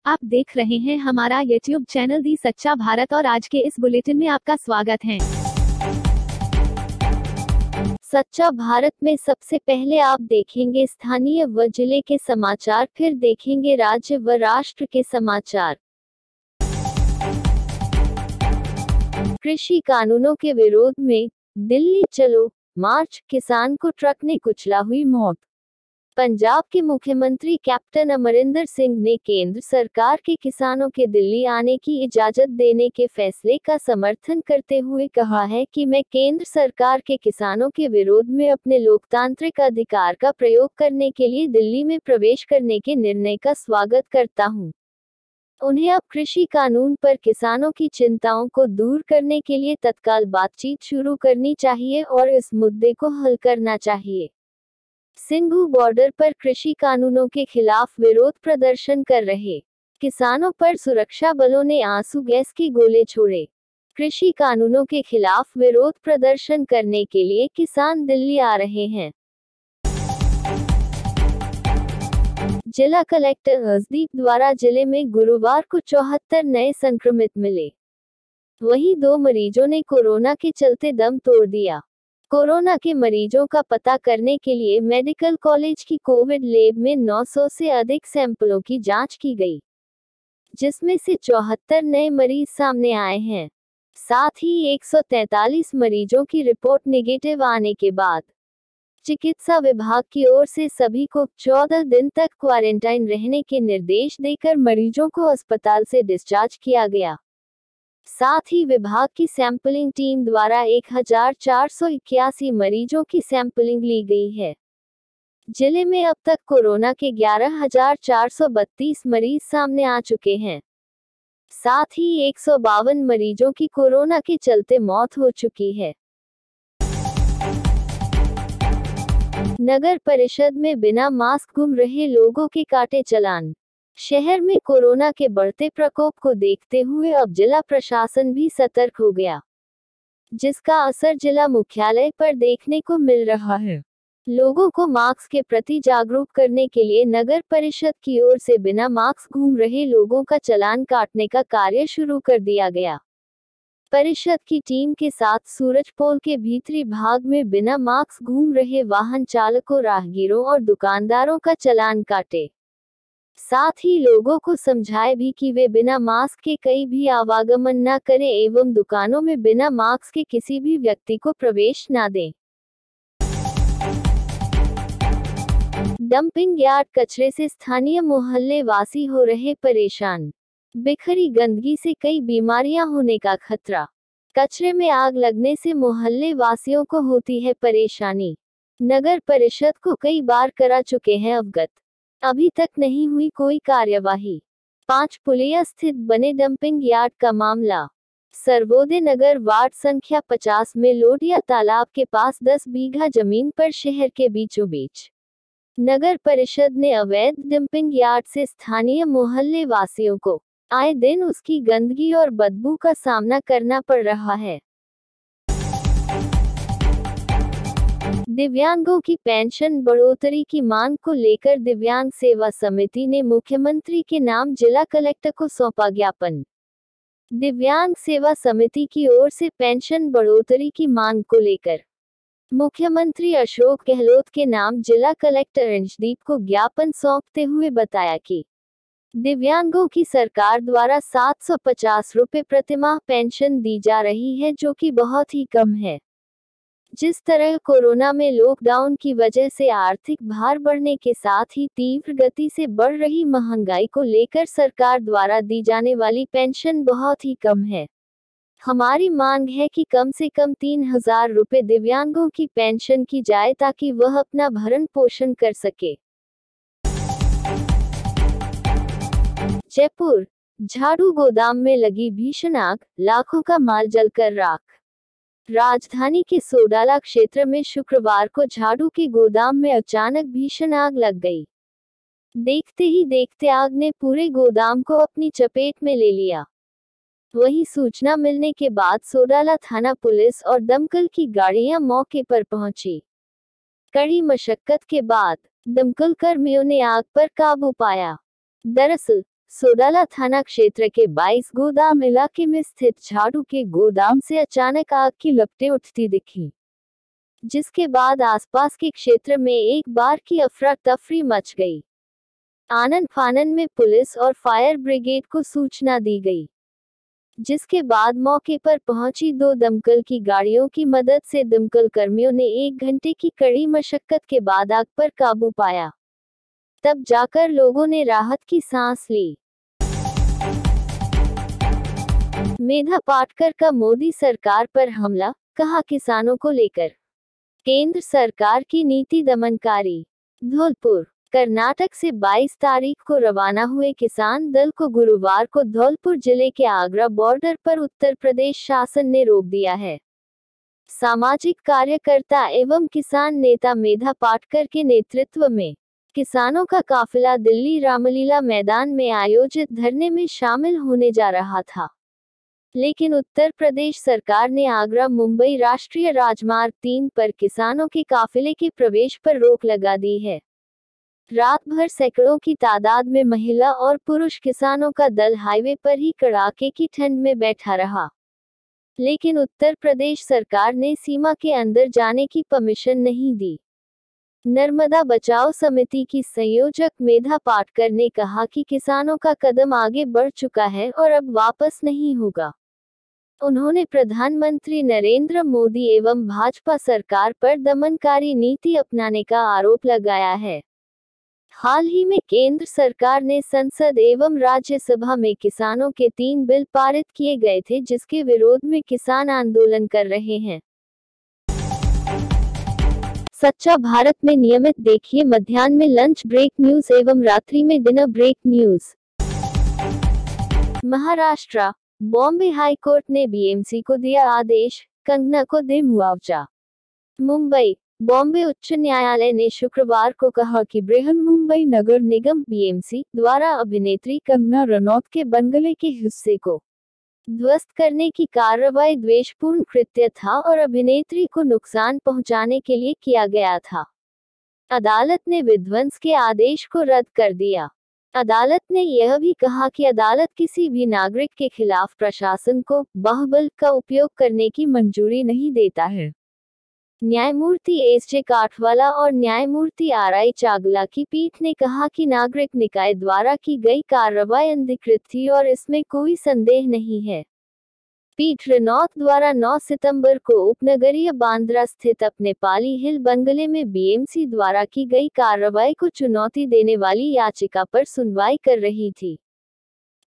आप देख रहे हैं हमारा YouTube चैनल दी सच्चा भारत और आज के इस बुलेटिन में आपका स्वागत है। सच्चा भारत में सबसे पहले आप देखेंगे स्थानीय व जिले के समाचार, फिर देखेंगे राज्य व राष्ट्र के समाचार। कृषि कानूनों के विरोध में दिल्ली चलो मार्च, किसान को ट्रक ने कुचला, हुई मौत। पंजाब के मुख्यमंत्री कैप्टन अमरिंदर सिंह ने केंद्र सरकार के किसानों के दिल्ली आने की इजाजत देने के फैसले का समर्थन करते हुए कहा है कि मैं केंद्र सरकार के किसानों के विरोध में अपने लोकतांत्रिक अधिकार का प्रयोग करने के लिए दिल्ली में प्रवेश करने के निर्णय का स्वागत करता हूं। उन्हें अब कृषि कानून पर किसानों की चिंताओं को दूर करने के लिए तत्काल बातचीत शुरू करनी चाहिए और इस मुद्दे को हल करना चाहिए। सिंघू बॉर्डर पर कृषि कानूनों के खिलाफ विरोध प्रदर्शन कर रहे किसानों पर सुरक्षा बलों ने आंसू गैस के गोले छोड़े। कृषि कानूनों के खिलाफ विरोध प्रदर्शन करने के लिए किसान दिल्ली आ रहे हैं। जिला कलेक्टर हरदीप द्वारा जिले में गुरुवार को 74 नए संक्रमित मिले। वहीं 2 मरीजों ने कोरोना के चलते दम तोड़ दिया। कोरोना के मरीजों का पता करने के लिए मेडिकल कॉलेज की कोविड लैब में 900 से अधिक सैंपलों की जांच की गई, जिसमें से 74 नए मरीज सामने आए हैं। साथ ही 143 मरीजों की रिपोर्ट नेगेटिव आने के बाद चिकित्सा विभाग की ओर से सभी को 14 दिन तक क्वारंटाइन रहने के निर्देश देकर मरीजों को अस्पताल से डिस्चार्ज किया गया। साथ ही विभाग की सैंपलिंग टीम द्वारा 1481 मरीजों की सैंपलिंग ली गई है। जिले में अब तक कोरोना के 11,432 मरीज सामने आ चुके हैं। साथ ही 152 मरीजों की कोरोना के चलते मौत हो चुकी है। नगर परिषद में बिना मास्क घूम रहे लोगों के काटे चालान। शहर में कोरोना के बढ़ते प्रकोप को देखते हुए अब जिला प्रशासन भी सतर्क हो गया, जिसका असर जिला मुख्यालय पर देखने को मिल रहा है। लोगों को मास्क के प्रति जागरूक करने के लिए नगर परिषद की ओर से बिना मास्क घूम रहे लोगों का चालान काटने का कार्य शुरू कर दिया गया। परिषद की टीम के साथ सूरजपोल के भीतरी भाग में बिना मास्क घूम रहे वाहन चालकों, राहगीरों और दुकानदारों का चालान काटे। साथ ही लोगों को समझाए भी कि वे बिना मास्क के कहीं भी आवागमन न करें एवं दुकानों में बिना मास्क के किसी भी व्यक्ति को प्रवेश न दें। डंपिंग यार्ड कचरे से स्थानीय मोहल्ले वासी हो रहे परेशान। बिखरी गंदगी से कई बीमारियां होने का खतरा। कचरे में आग लगने से मोहल्ले वासियों को होती है परेशानी। नगर परिषद को कई बार करा चुके हैं अवगत, अभी तक नहीं हुई कोई कार्यवाही। 5 पुलिया स्थित बने डंपिंग यार्ड का मामला। सर्वोदय नगर वार्ड संख्या 50 में लोटिया तालाब के पास 10 बीघा जमीन पर शहर के बीचों बीच नगर परिषद ने अवैध डंपिंग यार्ड से स्थानीय मोहल्ले वासियों को आए दिन उसकी गंदगी और बदबू का सामना करना पड़ रहा है। दिव्यांगों की पेंशन बढ़ोतरी की मांग को लेकर दिव्यांग सेवा समिति ने मुख्यमंत्री के नाम जिला कलेक्टर को सौंपा ज्ञापन। दिव्यांग सेवा समिति की ओर से पेंशन बढ़ोतरी की मांग को लेकर मुख्यमंत्री अशोक गहलोत के नाम जिला कलेक्टर अंशदीप को ज्ञापन सौंपते हुए बताया कि दिव्यांगों की सरकार द्वारा 750 रुपए प्रतिमाह पेंशन दी जा रही है, जो कि बहुत ही कम है। जिस तरह कोरोना में लॉकडाउन की वजह से आर्थिक भार बढ़ने के साथ ही तीव्र गति से बढ़ रही महंगाई को लेकर सरकार द्वारा दी जाने वाली पेंशन बहुत ही कम है। हमारी मांग है कि कम से कम 3000 रुपए दिव्यांगों की पेंशन की जाए ताकि वह अपना भरण पोषण कर सके। जयपुर झाड़ू गोदाम में लगी भीषण आग, लाखों का माल जलकर राख। राजधानी के सोडाला क्षेत्र में शुक्रवार को झाड़ू के गोदाम में अचानक भीषण आग लग गई। देखते ही देखते आग ने पूरे गोदाम को अपनी चपेट में ले लिया। वहीं सूचना मिलने के बाद सोडाला थाना पुलिस और दमकल की गाड़ियां मौके पर पहुंची। कड़ी मशक्कत के बाद दमकल कर्मियों ने आग पर काबू पाया। दरअसल सोडाला थाना क्षेत्र के 22 गोदाम इलाके में स्थित झाड़ू के गोदाम से अचानक आग की लपटें उठती दिखी, जिसके बाद आसपास के क्षेत्र में एक बार की अफरा तफरी मच गई। आनन फानन में पुलिस और फायर ब्रिगेड को सूचना दी गई, जिसके बाद मौके पर पहुंची 2 दमकल की गाड़ियों की मदद से दमकल कर्मियों ने 1 घंटे की कड़ी मशक्कत के बाद आग पर काबू पाया। तब जाकर लोगों ने राहत की सांस ली। मेधा पाटकर का मोदी सरकार पर हमला, कहा किसानों को लेकर केंद्र सरकार की नीति दमनकारी। धौलपुर, कर्नाटक से 22 तारीख को रवाना हुए किसान दल को गुरुवार को धौलपुर जिले के आगरा बॉर्डर पर उत्तर प्रदेश शासन ने रोक दिया है। सामाजिक कार्यकर्ता एवं किसान नेता मेधा पाटकर के नेतृत्व में किसानों का काफिला दिल्ली रामलीला मैदान में आयोजित धरने में शामिल होने जा रहा था, लेकिन उत्तर प्रदेश सरकार ने आगरा मुंबई राष्ट्रीय राजमार्ग 3 पर किसानों के काफिले के प्रवेश पर रोक लगा दी है। रात भर सैकड़ों की तादाद में महिला और पुरुष किसानों का दल हाईवे पर ही कड़ाके की ठंड में बैठा रहा, लेकिन उत्तर प्रदेश सरकार ने सीमा के अंदर जाने की परमिशन नहीं दी। नर्मदा बचाओ समिति की संयोजक मेधा पाटकर ने कहा कि किसानों का कदम आगे बढ़ चुका है और अब वापस नहीं होगा। उन्होंने प्रधानमंत्री नरेंद्र मोदी एवं भाजपा सरकार पर दमनकारी नीति अपनाने का आरोप लगाया है। हाल ही में केंद्र सरकार ने संसद एवं राज्यसभा में किसानों के 3 बिल पारित किए गए थे, जिसके विरोध में किसान आंदोलन कर रहे हैं। सच्चा भारत में नियमित देखिए मध्याह्न में लंच ब्रेक न्यूज एवं रात्रि में dinner break news. Maharashtra, Bombay high court ने बीएमसी को दिया आदेश, कंगना को दे मुआवजा। मुंबई, बॉम्बे उच्च न्यायालय ने शुक्रवार को कहा कि बृहन्मुंबई नगर निगम बीएमसी द्वारा अभिनेत्री कंगना रनौत के बंगले के हिस्से को ध्वस्त करने की कार्रवाई द्वेषपूर्ण कृत्य था और अभिनेत्री को नुकसान पहुंचाने के लिए किया गया था। अदालत ने विध्वंस के आदेश को रद्द कर दिया। अदालत ने यह भी कहा कि अदालत किसी भी नागरिक के खिलाफ प्रशासन को बाहुबल का उपयोग करने की मंजूरी नहीं देता है। न्यायमूर्ति एसजे काठवाला और न्यायमूर्ति आरआई चागला की पीठ ने कहा कि नागरिक निकाय द्वारा की गई कार्रवाई अनधिकृत थी और इसमें कोई संदेह नहीं है। पीठ रनौत द्वारा 9 सितंबर को उपनगरीय बांद्रा स्थित अपने पाली हिल बंगले में बीएमसी द्वारा की गई कार्रवाई को चुनौती देने वाली याचिका पर सुनवाई कर रही थी।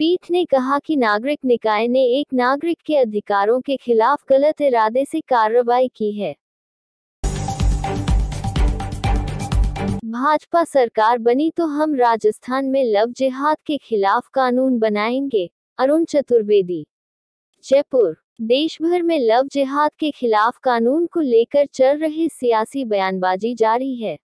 पीठ ने कहा कि नागरिक निकाय ने एक नागरिक के अधिकारों के खिलाफ गलत इरादे से कार्रवाई की है। भाजपा सरकार बनी तो हम राजस्थान में लव जिहाद के खिलाफ कानून बनाएंगे, अरुण चतुर्वेदी। जयपुर, देश भर में लव जिहाद के खिलाफ कानून को लेकर चल रही सियासी बयानबाजी जारी है।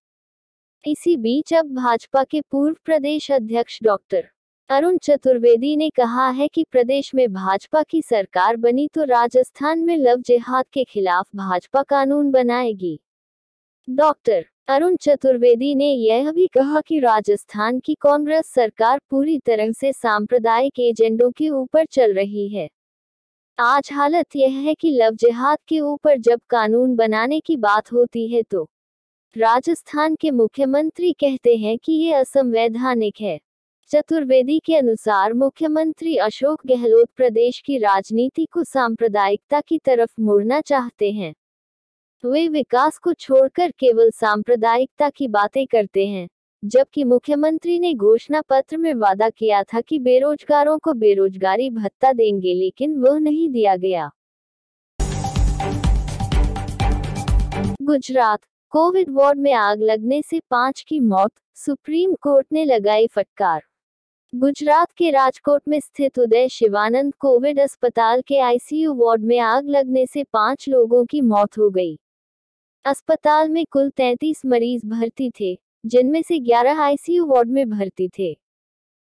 इसी बीच अब भाजपा के पूर्व प्रदेश अध्यक्ष डॉक्टर अरुण चतुर्वेदी ने कहा है कि प्रदेश में भाजपा की सरकार बनी तो राजस्थान में लव जिहाद के खिलाफ भाजपा कानून बनाएगी। डॉक्टर अरुण चतुर्वेदी ने यह भी कहा कि राजस्थान की कांग्रेस सरकार पूरी तरह से सांप्रदायिक एजेंडों के ऊपर चल रही है। आज हालत यह है कि लव जिहाद के ऊपर जब कानून बनाने की बात होती है तो राजस्थान के मुख्यमंत्री कहते हैं कि ये असंवैधानिक है। चतुर्वेदी के अनुसार मुख्यमंत्री अशोक गहलोत प्रदेश की राजनीति को सांप्रदायिकता की तरफ मोड़ना चाहते हैं। वे विकास को छोड़कर केवल सांप्रदायिकता की बातें करते हैं, जबकि मुख्यमंत्री ने घोषणा पत्र में वादा किया था कि बेरोजगारों को बेरोजगारी भत्ता देंगे, लेकिन वह नहीं दिया गया। गुजरात, कोविड वार्ड में आग लगने से 5 की मौत, सुप्रीम कोर्ट ने लगाई फटकार। गुजरात के राजकोट में स्थित उदय शिवानंद कोविड अस्पताल के आईसीयू वार्ड में आग लगने से 5 लोगों की मौत हो गई। अस्पताल में कुल 33 मरीज भर्ती थे, जिनमें से 11 आईसीयू वार्ड में भर्ती थे।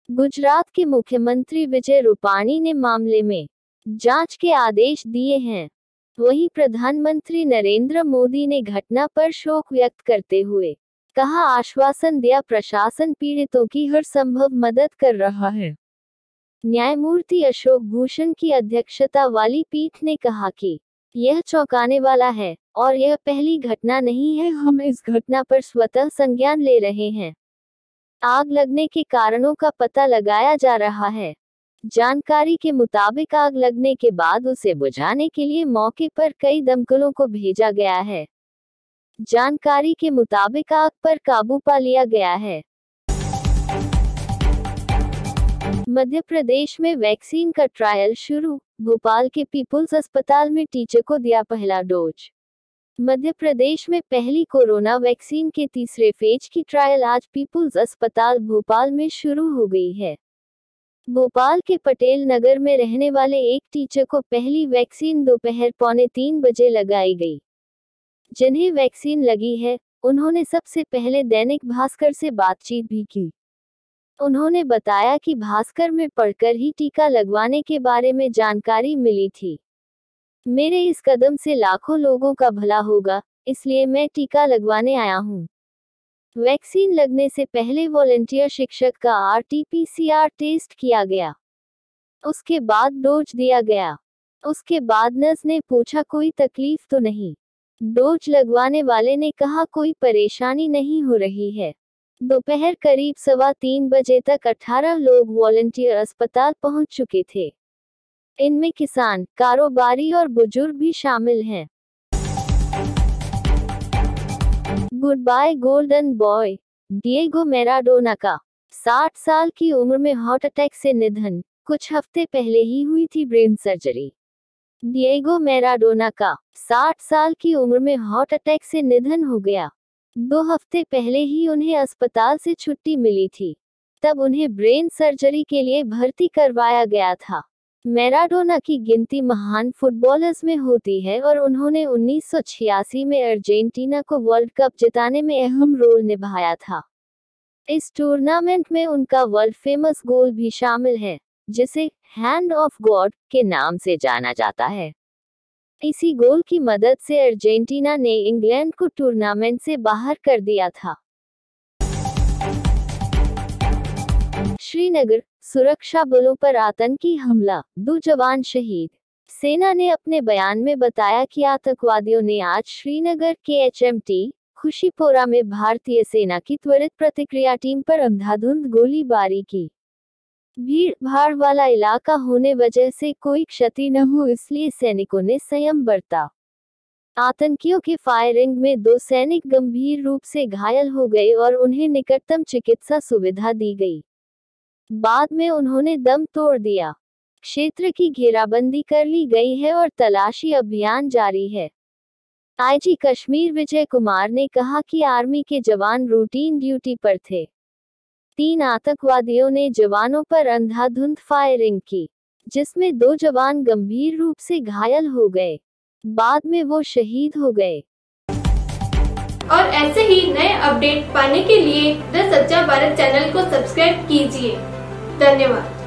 गुजरात के मुख्यमंत्री विजय रूपाणी ने मामले में जांच के आदेश दिए हैं। वहीं प्रधानमंत्री नरेंद्र मोदी ने घटना पर शोक व्यक्त करते हुए कहा, आश्वासन दिया प्रशासन पीड़ितों की हर संभव मदद कर रहा है। न्यायमूर्ति अशोक भूषण की अध्यक्षता वाली पीठ ने कहा कि यह चौंकाने वाला है और यह पहली घटना नहीं है। हम इस घटना पर स्वतः संज्ञान ले रहे हैं। आग लगने के कारणों का पता लगाया जा रहा है। जानकारी के मुताबिक आग लगने के बाद उसे बुझाने के लिए मौके पर कई दमकलों को भेजा गया है। जानकारी के मुताबिक आग पर काबू पा लिया गया है। मध्य प्रदेश में वैक्सीन का ट्रायल शुरू। भोपाल के पीपुल्स अस्पताल में टीचर को दिया पहला डोज। मध्य प्रदेश में पहली कोरोना वैक्सीन के तीसरे फेज की ट्रायल आज पीपुल्स अस्पताल भोपाल में शुरू हो गई है। भोपाल के पटेल नगर में रहने वाले एक टीचर को पहली वैक्सीन दोपहर 2:45 बजे लगाई गई। जिन्हें वैक्सीन लगी है, उन्होंने सबसे पहले दैनिक भास्कर से बातचीत भी की। उन्होंने बताया कि भास्कर में पढ़कर ही टीका लगवाने के बारे में जानकारी मिली थी। मेरे इस कदम से लाखों लोगों का भला होगा, इसलिए मैं टीका लगवाने आया हूं। वैक्सीन लगने से पहले वॉलंटियर शिक्षक का RT-PCR टेस्ट किया गया। उसके बाद डोज दिया गया। उसके बाद नर्स ने पूछा कोई तकलीफ तो नहीं। डोज लगवाने वाले ने कहा कोई परेशानी नहीं हो रही है। दोपहर करीब 3:15 बजे तक 18 लोग वॉलंटियर अस्पताल पहुंच चुके थे। इनमें किसान, कारोबारी और बुजुर्ग भी शामिल हैं। Good bye golden boy. Diego Maradona का 60 साल की उम्र में हार्ट अटैक से निधन। कुछ हफ्ते पहले ही हुई थी ब्रेन सर्जरी। डिएगो मैराडोना का 60 साल की उम्र में हार्ट अटैक से निधन हो गया। 2 हफ्ते पहले ही उन्हें अस्पताल से छुट्टी मिली थी। तब उन्हें ब्रेन सर्जरी के लिए भर्ती करवाया गया था। मैराडोना की गिनती महान फुटबॉलर्स में होती है और उन्होंने 1986 में अर्जेंटीना को वर्ल्ड कप जिताने में अहम रोल निभाया था। इस टूर्नामेंट में उनका वर्ल्ड फेमस गोल भी शामिल है, जिसे हैंड ऑफ गॉड के नाम से जाना जाता है। इसी गोल की मदद से अर्जेंटीना ने इंग्लैंड को टूर्नामेंट से बाहर कर दिया था। श्रीनगर, सुरक्षा बलों पर आतंकी हमला, 2 जवान शहीद। सेना ने अपने बयान में बताया कि आतंकवादियों ने आज श्रीनगर के HMT खुशीपोरा में भारतीय सेना की त्वरित प्रतिक्रिया टीम पर अंधाधुंध गोलीबारी की। भीड़ भाड़ वाला इलाका होने वजह से कोई क्षति न हो, इसलिए सैनिकों ने संयम बरता। आतंकियों के फायरिंग में 2 सैनिक गंभीर रूप से घायल हो गए और उन्हें निकटतम चिकित्सा सुविधा दी गई। बाद में उन्होंने दम तोड़ दिया। क्षेत्र की घेराबंदी कर ली गई है और तलाशी अभियान जारी है। IG कश्मीर विजय कुमार ने कहा कि आर्मी के जवान रूटीन ड्यूटी पर थे। 3 आतंकवादियों ने जवानों पर अंधाधुंध फायरिंग की, जिसमें 2 जवान गंभीर रूप से घायल हो गए। बाद में वो शहीद हो गए। और ऐसे ही नए अपडेट पाने के लिए द सच्चा भारत चैनल को सब्सक्राइब कीजिए। धन्यवाद।